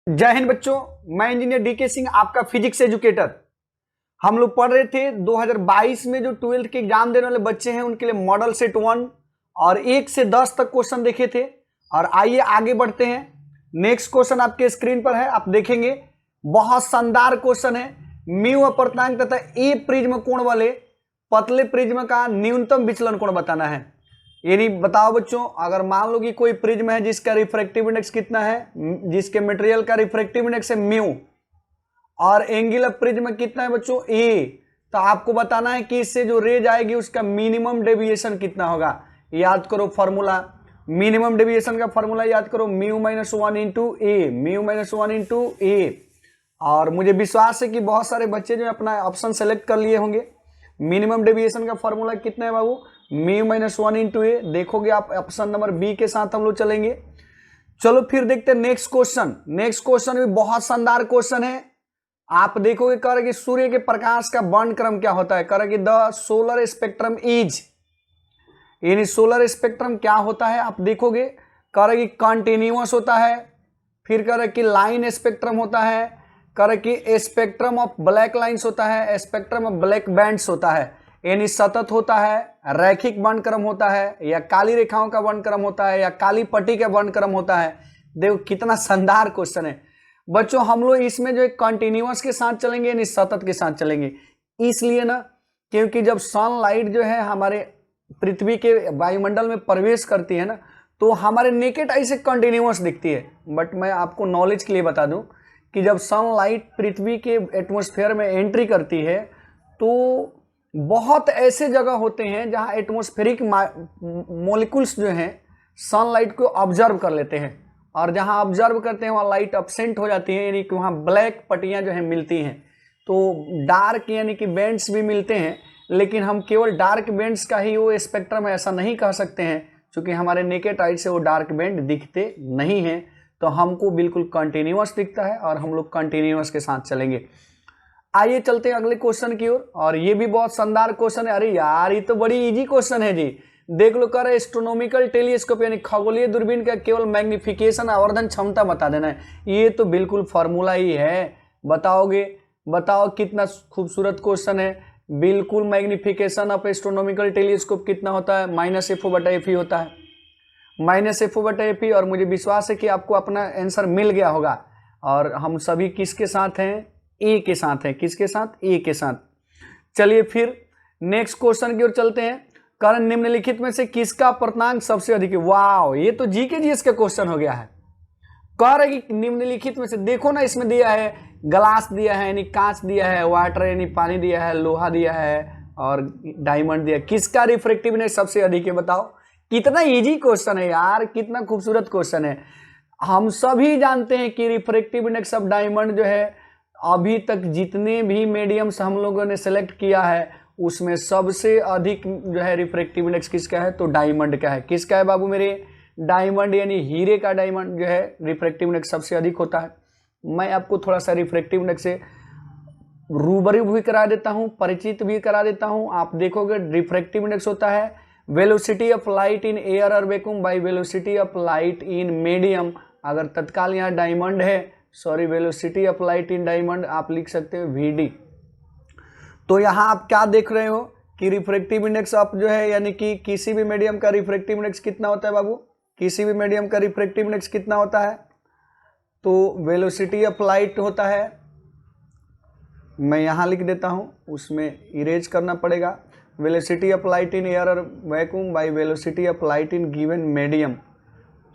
जय हिंद बच्चों, मैं इंजीनियर डीके सिंह, आपका फिजिक्स एजुकेटर। हम लोग पढ़ रहे थे 2022 में जो 12th के एग्जाम देने वाले बच्चे हैं उनके लिए मॉडल सेट 1 और 1 से 10 तक क्वेश्चन देखे थे। और आइए आगे बढ़ते हैं। नेक्स्ट क्वेश्चन आपके स्क्रीन पर है, आप देखेंगे। बहुत शानदार क्वेश्चन है। म्यू अपर्तनांक तथा ए प्रिज्म कोण वाले पतले प्रिज्म का न्यूनतम विचलन कोण बताना है। यानी बताओ बच्चों, अगर मान लो कि कोई प्रिज्म है जिसका रिफ्रैक्टिव इंडेक्स कितना है, जिसके मटेरियल का रिफ्रैक्टिव इंडेक्स है म्यू, और एंगल ऑफ प्रिज्म कितना है बच्चों ए, तो आपको बताना है कि इससे जो रेज आएगी उसका मिनिमम डेविएशन कितना होगा। याद करो फॉर्मूला, मिनिमम डेविएशन का फॉर्मूला याद करो, म्यू माइनस 1 इंटू ए, म्यू माइनस 1 इंटू ए। और मुझे विश्वास है कि बहुत सारे बच्चे जो अपना ऑप्शन सेलेक्ट कर लिए होंगे। मिनिमम डेविएशन का फॉर्मूला कितना है बाबू, म्यू माइनस 1 इंटू ए। देखोगे आप ऑप्शन नंबर बी के साथ हम लोग चलेंगे। चलो फिर देखते हैं नेक्स्ट क्वेश्चन। नेक्स्ट क्वेश्चन भी बहुत शानदार क्वेश्चन है। आप देखोगे कह रहे कि सूर्य के प्रकाश का वर्णक्रम क्या होता है, कह रहे कि द सोलर स्पेक्ट्रम इज, यानी सोलर स्पेक्ट्रम क्या होता है आप देखोगे। कह रहे कि कंटिन्यूअस होता है, फिर कह रहे कि लाइन स्पेक्ट्रम होता है, कह रहे कि स्पेक्ट्रम ऑफ ब्लैक लाइन्स होता है, स्पेक्ट्रम ऑफ ब्लैक बैंड्स होता है, यानी सतत होता है, रैखिक वर्णक्रम होता है, या काली रेखाओं का वर्णक्रम होता है, या काली पट्टी का वर्णक्रम होता है। देखो कितना शानदार क्वेश्चन है बच्चों। हम लोग इसमें जो कंटिन्यूअस के साथ चलेंगे यानी सतत के साथ चलेंगे, इसलिए ना क्योंकि जब सनलाइट जो है हमारे पृथ्वी के वायुमंडल में प्रवेश करती है ना, तो हमारे नेकेड आई से कंटिन्यूअस दिखती है। बट मैं आपको नॉलेज के लिए बता दूं कि जब सनलाइट पृथ्वी के एटमॉस्फेयर में एंट्री करती है तो बहुत ऐसे जगह होते हैं जहां एटमॉस्फेरिक मॉलिक्यूल्स जो हैं सनलाइट को ऑब्जर्व कर लेते हैं, और जहां ऑब्जर्व करते हैं वहां लाइट एब्सेंट हो जाती है, यानी कि वहां ब्लैक पट्टियां जो है मिलती हैं। तो डार्क यानी कि बैंड्स भी मिलते हैं, लेकिन हम केवल डार्क बैंड्स का ही वो स्पेक्ट्रम ऐसा नहीं कह सकते हैं, क्योंकि हमारे नेकेड आई से वो डार्क बैंड दिखते नहीं हैं। तो हमको बिल्कुल कंटिन्यूअस दिखता है और हम लोग कंटिन्यूअस के साथ चलेंगे। आइए चलते हैं अगले क्वेश्चन की ओर, और ये भी बहुत शानदार क्वेश्चन है। अरे यार ये तो बड़ी इजी क्वेश्चन है जी। देख लो, कर एस्ट्रोनॉमिकल टेलीस्कोप यानी खगोलीय दूरबीन का केवल मैग्निफिकेशन आवर्धन क्षमता बता देना है। ये तो बिल्कुल फॉर्मूला ही है। बताओगे, बताओ कितना खूबसूरत क्वेश्चन है। बिल्कुल मैग्निफिकेशन ऑफ एस्ट्रोनॉमिकल टेलीस्कोप कितना होता है, -FO/FE होता है, -FO/FE। और मुझे विश्वास है कि आपको अपना आंसर मिल गया होगा। और हम सभी किसके साथ हैं, ए के साथ है। किसके साथ, ए के साथ। चलिए फिर नेक्स्ट क्वेश्चन की ओर चलते हैं। कारण निम्नलिखित में से किसका अपर्तनांक सबसे अधिक है। वाह, ये तो जीके जीएस का क्वेश्चन हो गया है। कह रहे कि निम्नलिखित में से, देखो ना इसमें दिया है ग्लास दिया है यानी कांच दिया है, वाटर यानी पानी दिया है, लोहा दिया है और डायमंड दिया है। किसका रिफ्रैक्टिव इंडेक्स सबसे अधिक है बताओ। कितना इजी क्वेश्चन है यार, कितना खूबसूरत क्वेश्चन है। हम सभी जानते हैं कि रिफ्रैक्टिव इंडेक्स ऑफ डायमंड जो है, अभी तक जितने भी मीडियम्स हम लोगों ने सेलेक्ट किया है उसमें सबसे अधिक जो है रिफ्रैक्टिव इंडेक्स किसका है, तो डायमंड का है। किसका है बाबू मेरे, डायमंड यानी हीरे का डायमंड जो है रिफ्रैक्टिव इंडेक्स सबसे अधिक होता है। मैं आपको थोड़ा सा रिफ्रैक्टिव इंडेक्स से रूबरू भी करा देता हूं, परिचित भी करा देता हूं। आप देखोगे रिफ्रैक्टिव इंडेक्स होता है velocity of light in air और vacuum by velocity of light in medium. अगर तत्काल यहाँ डायमंड है, sorry velocity of light in diamond आप लिख सकते हो VD। तो यहाँ आप क्या देख रहे हो कि रिफ्रैक्टिव इंडेक्स आप जो है यानी कि किसी भी मीडियम का रिफ्रैक्टिव इंडेक्स कितना होता है बाबू, किसी भी मीडियम का रिफ्रैक्टिव इंडेक्स कितना होता है, तो वेलोसिटी ऑफ लाइट होता है। मैं यहाँ लिख देता हूँ, उसमें इरेज करना पड़ेगा। Velocity of light in air और vacuum by velocity of light in given medium.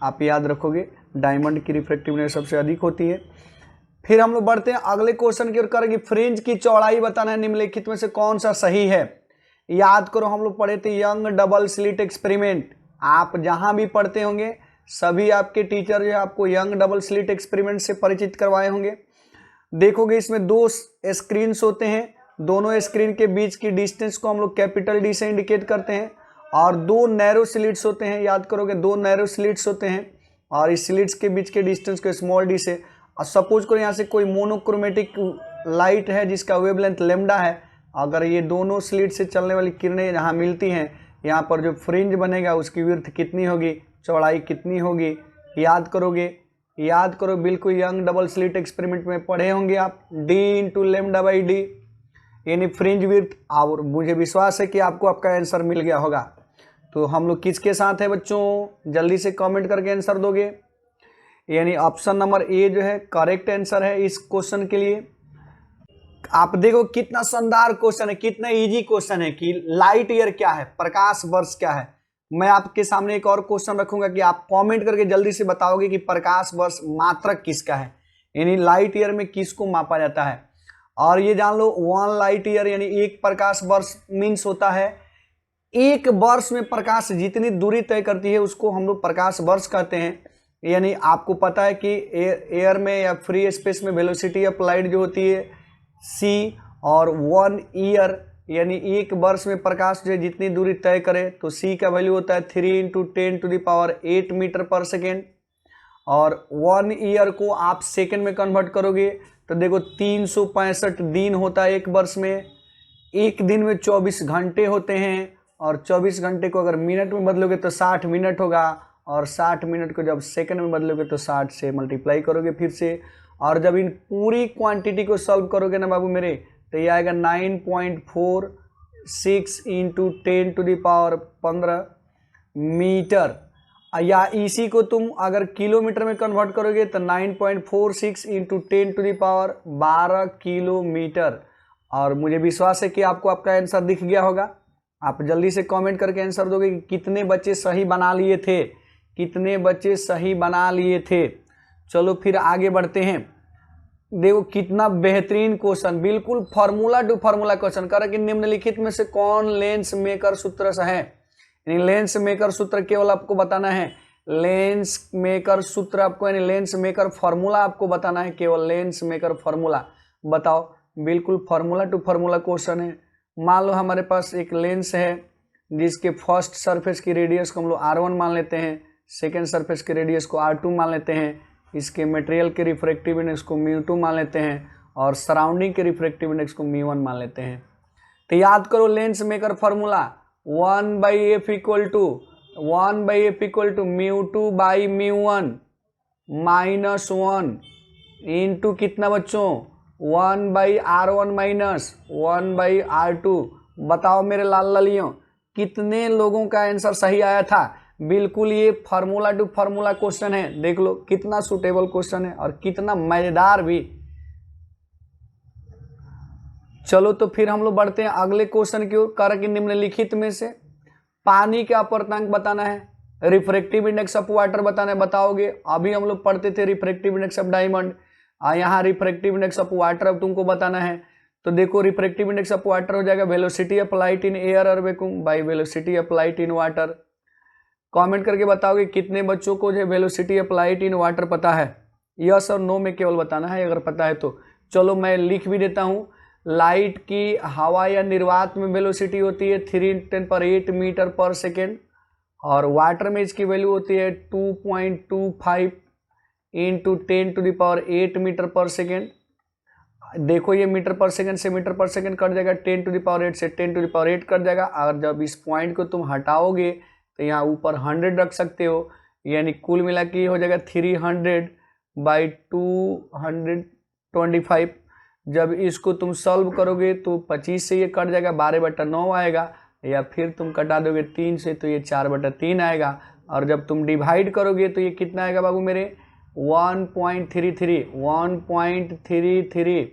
आप याद रखोगे डायमंड की रिफ्रैक्टिव इंडेक्स सबसे अधिक होती है। फिर हम लोग बढ़ते हैं अगले क्वेश्चन की ओर। करेंगे फ्रिंज की चौड़ाई बताना है, निम्नलिखित में से कौन सा सही है। याद करो हम लोग पढ़े थे यंग डबल स्लिट एक्सपेरिमेंट। आप जहां भी पढ़ते होंगे सभी आपके टीचर जो है आपको यंग डबल स्लिट एक्सपेरिमेंट से परिचित करवाए होंगे। देखोगे इसमें 2 स्क्रीन होते हैं, दोनों स्क्रीन के बीच की डिस्टेंस को हम लोग कैपिटल D से इंडिकेट करते हैं, और 2 नैरो स्लिट्स होते हैं। याद करोगे 2 नैरो स्लिट्स होते हैं, और इस स्लिट्स के बीच के डिस्टेंस को स्मॉल d से। और सपोज करो यहाँ से कोई मोनोक्रोमेटिक लाइट है जिसका वेवलेंथ लैम्डा है। अगर ये दोनों स्लिट से चलने वाली किरणें यहाँ मिलती हैं, यहाँ पर जो फ्रिंज बनेगा उसकी विड्थ कितनी होगी, चौड़ाई कितनी होगी। याद करोगे याद करो, बिल्कुल यंग डबल स्लिट एक्सपेरिमेंट में पढ़े होंगे आप, D into lambda by D यानी फ्रिंज विड्थ। और मुझे विश्वास है कि आपको आपका आंसर मिल गया होगा। तो हम लोग किसके साथ है बच्चों, जल्दी से कमेंट करके आंसर दोगे। यानी ऑप्शन नंबर ए जो है करेक्ट आंसर है इस क्वेश्चन के लिए। आप देखो कितना शानदार क्वेश्चन है, कितना इजी क्वेश्चन है कि लाइट ईयर क्या है, प्रकाश वर्ष क्या है। मैं आपके सामने एक और क्वेश्चन रखूंगा कि आप कमेंट करके जल्दी से बताओगे कि प्रकाश वर्ष मात्रक किसका है, यानी लाइट ईयर में किसको मापा जाता है। और ये जान लो 1 लाइट ईयर यानी एक प्रकाश वर्ष मीन्स होता है एक वर्ष में प्रकाश जितनी दूरी तय करती है उसको हम लोग प्रकाश वर्ष कहते हैं। यानी आपको पता है कि एयर में या फ्री स्पेस में वेलोसिटी ऑफ लाइट जो होती है c, और 1 ईयर यानी एक वर्ष में प्रकाश जो जितनी दूरी तय करे तो c का वैल्यू होता है 3 × 10⁸ मीटर पर सेकेंड। और 1 ईयर को आप सेकेंड में कन्वर्ट करोगे तो देखो 365 दिन होता है एक वर्ष में, एक दिन में 24 घंटे होते हैं, और 24 घंटे को अगर मिनट में बदलोगे तो 60 मिनट होगा, और 60 मिनट को जब सेकंड में बदलोगे तो 60 से मल्टीप्लाई करोगे फिर से। और जब इन पूरी क्वांटिटी को सॉल्व करोगे ना बाबू मेरे, तो ये आएगा 9.46 × 10⁻15 मीटर। या इसी को तुम अगर किलोमीटर में कन्वर्ट करोगे तो 9.46 × 10⁻12 किलोमीटर। और मुझे विश्वास है कि आपको आपका आंसर दिख गया होगा। आप जल्दी से कमेंट करके आंसर दोगे कि कितने बच्चे सही बना लिए थे, कितने बच्चे सही बना लिए थे। चलो फिर आगे बढ़ते हैं। देखो कितना बेहतरीन क्वेश्चन, बिल्कुल फार्मूला टू फार्मूला क्वेश्चन। कर कि निम्नलिखित में से कौन लेंस मेकर सूत्र है, यानी लेंस मेकर सूत्र केवल आपको बताना है, लेंस मेकर सूत्र आपको यानी लेंस मेकर फार्मूला आपको बताना है, केवल लेंस मेकर फार्मूला बताओ। बिल्कुल फार्मूला टू फार्मूला क्वेश्चन है। मान लो हमारे पास एक लेंस है जिसके फर्स्ट सरफेस की रेडियस को हम लोग R1 मान लेते हैं, सेकेंड सरफेस के रेडियस को R2 मान लेते हैं, इसके मटेरियल के रिफ्रैक्टिव इंडेक्स को μ2 मान लेते हैं, और सराउंडिंग के रिफ्रैक्टिव इंडेक्स को μ1 मान लेते हैं। तो याद करो lens maker formula 1/f = μ2/μ1 -1 into कितना बच्चों 1/R1 - 1/R2। बताओ मेरे लाल ललियों कितने लोगों का आंसर सही आया था। बिल्कुल ये फार्मूला टू फार्मूला क्वेश्चन है, देख लो कितना सुटेबल क्वेश्चन है और कितना मजेदार भी। चलो तो फिर हम लोग बढ़ते हैं अगले क्वेश्चन की ओर। कर कि निम्नलिखित में से पानी का अपर्तांक बताना है, रिफ्रैक्टिव इंडेक्स ऑफ वाटर बताना है। बताओगे अभी हम लोग पढ़ते थे रिफ्रैक्टिव इंडेक्स ऑफ डायमंड, यहाँ रिफ्रैक्टिव इंडेक्स ऑफ वाटर अब तुमको बताना है। तो देखो रिफ्रैक्टिव इंडेक्स ऑफ वाटर हो जाएगा velocity of light in air और vacuum by velocity of light in water. Comment करके बताओगे कितने बच्चों को जो velocity of light in water पता है। यस और नो में केवल बताना है अगर पता है तो। चलो मैं लिख भी देता हूँ। लाइट की हवा या निर्वात में वेलोसिटी होती है 3 × 10⁸ मीटर पर सेकेंड, और वाटर में इसकी वैल्यू होती है 2.25 × 10⁸ मीटर पर सेकेंड। देखो ये मीटर पर सेकेंड से मीटर पर सेकेंड कट जाएगा, 10⁸ से 10⁸ कट जाएगा। अगर जब इस पॉइंट को तुम हटाओगे तो यहाँ ऊपर 100 रख सकते हो, यानी कुल मिला के हो जाएगा 300/225। जब इसको तुम सॉल्व करोगे तो 25 से ये कट जाएगा, 12/9 आएगा, या फिर तुम कटा दोगे 3 से तो ये 4/3 आएगा। और जब तुम डिवाइड करोगे तो ये कितना आएगा बाबू मेरे 1.33।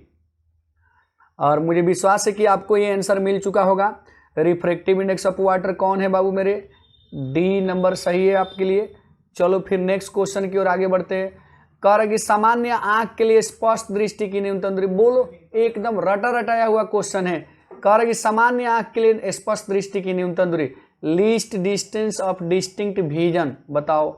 और मुझे विश्वास है कि आपको ये आंसर मिल चुका होगा। रिफ्रैक्टिव इंडेक्स ऑफ वाटर कौन है बाबू मेरे, डी नंबर सही है आपके लिए। चलो फिर नेक्स्ट क्वेश्चन की ओर आगे बढ़ते हैं। कह रहा कि सामान्य आंख के लिए स्पष्ट दृष्टि की न्यूनतम दूरी, बोलो एकदम रटा रटाया हुआ क्वेश्चन है। कह रहा कि सामान्य आंख के लिए स्पष्ट दृष्टि की न्यूनतम दूरी, least distance of distinct vision बताओ।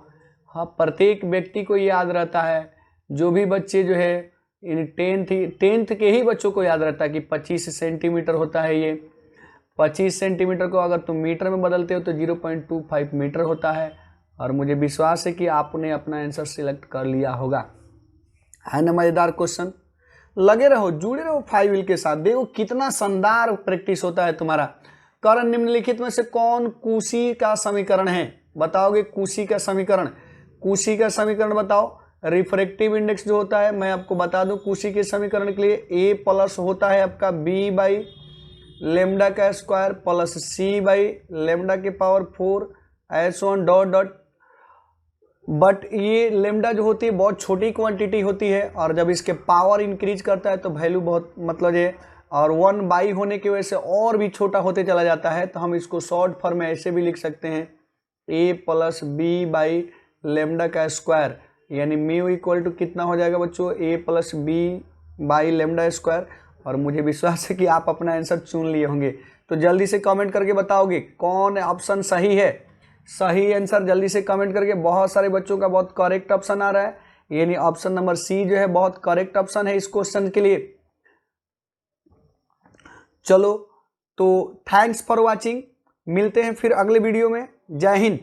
हाँ प्रत्येक व्यक्ति को याद रहता है, जो भी बच्चे जो है टेंथ के ही बच्चों को याद रहता है कि 25 सेंटीमीटर होता है। ये 25 सेंटीमीटर को अगर तुम मीटर में बदलते हो तो 0.25 मीटर होता है। और मुझे विश्वास है कि आपने अपना आंसर सिलेक्ट कर लिया होगा। है ना मजेदार क्वेश्चन। लगे रहो, जुड़े रहो 5 व्हील के साथ, देखो कितना शानदार प्रैक्टिस होता है तुम्हारा। कारण निम्नलिखित में से कौन कुशी का समीकरण है, बताओगे कुशी का समीकरण। कुशी का समीकरण बताओ। रिफ्रैक्टिव इंडेक्स जो होता है, मैं आपको बता दूं कुशी के समीकरण के लिए ए प्लस होता है आपका बी बाई लेमडा का square plus C by lambda के पावर 4 ऐसो ऑन डॉट डॉट। बट ये लेमडा जो होती है बहुत छोटी क्वांटिटी होती है और जब इसके पावर इंक्रीज करता है तो वैल्यू बहुत मतलब ये और 1 बाई होने की वजह से और भी छोटा होते चला जाता है। तो हम इसको शॉर्ट फॉर्म में ऐसे भी लिख सकते हैं A plus B by lambda का स्क्वायर, यानी म्यू इक्वल टू कितना हो जाएगा बच्चों, A plus B by lambda square. और मुझे विश्वास है कि आप अपना आंसर चुन लिए होंगे। तो जल्दी से कमेंट करके बताओगे कौन ऑप्शन सही है। सही आंसर जल्दी से कमेंट करके, बहुत सारे बच्चों का बहुत करेक्ट ऑप्शन आ रहा है, यानी ऑप्शन नंबर सी जो है बहुत करेक्ट ऑप्शन है इस क्वेश्चन के लिए। चलो तो थैंक्स फॉर वाचिंग, मिलते हैं फिर अगले वीडियो में। जय हिंद।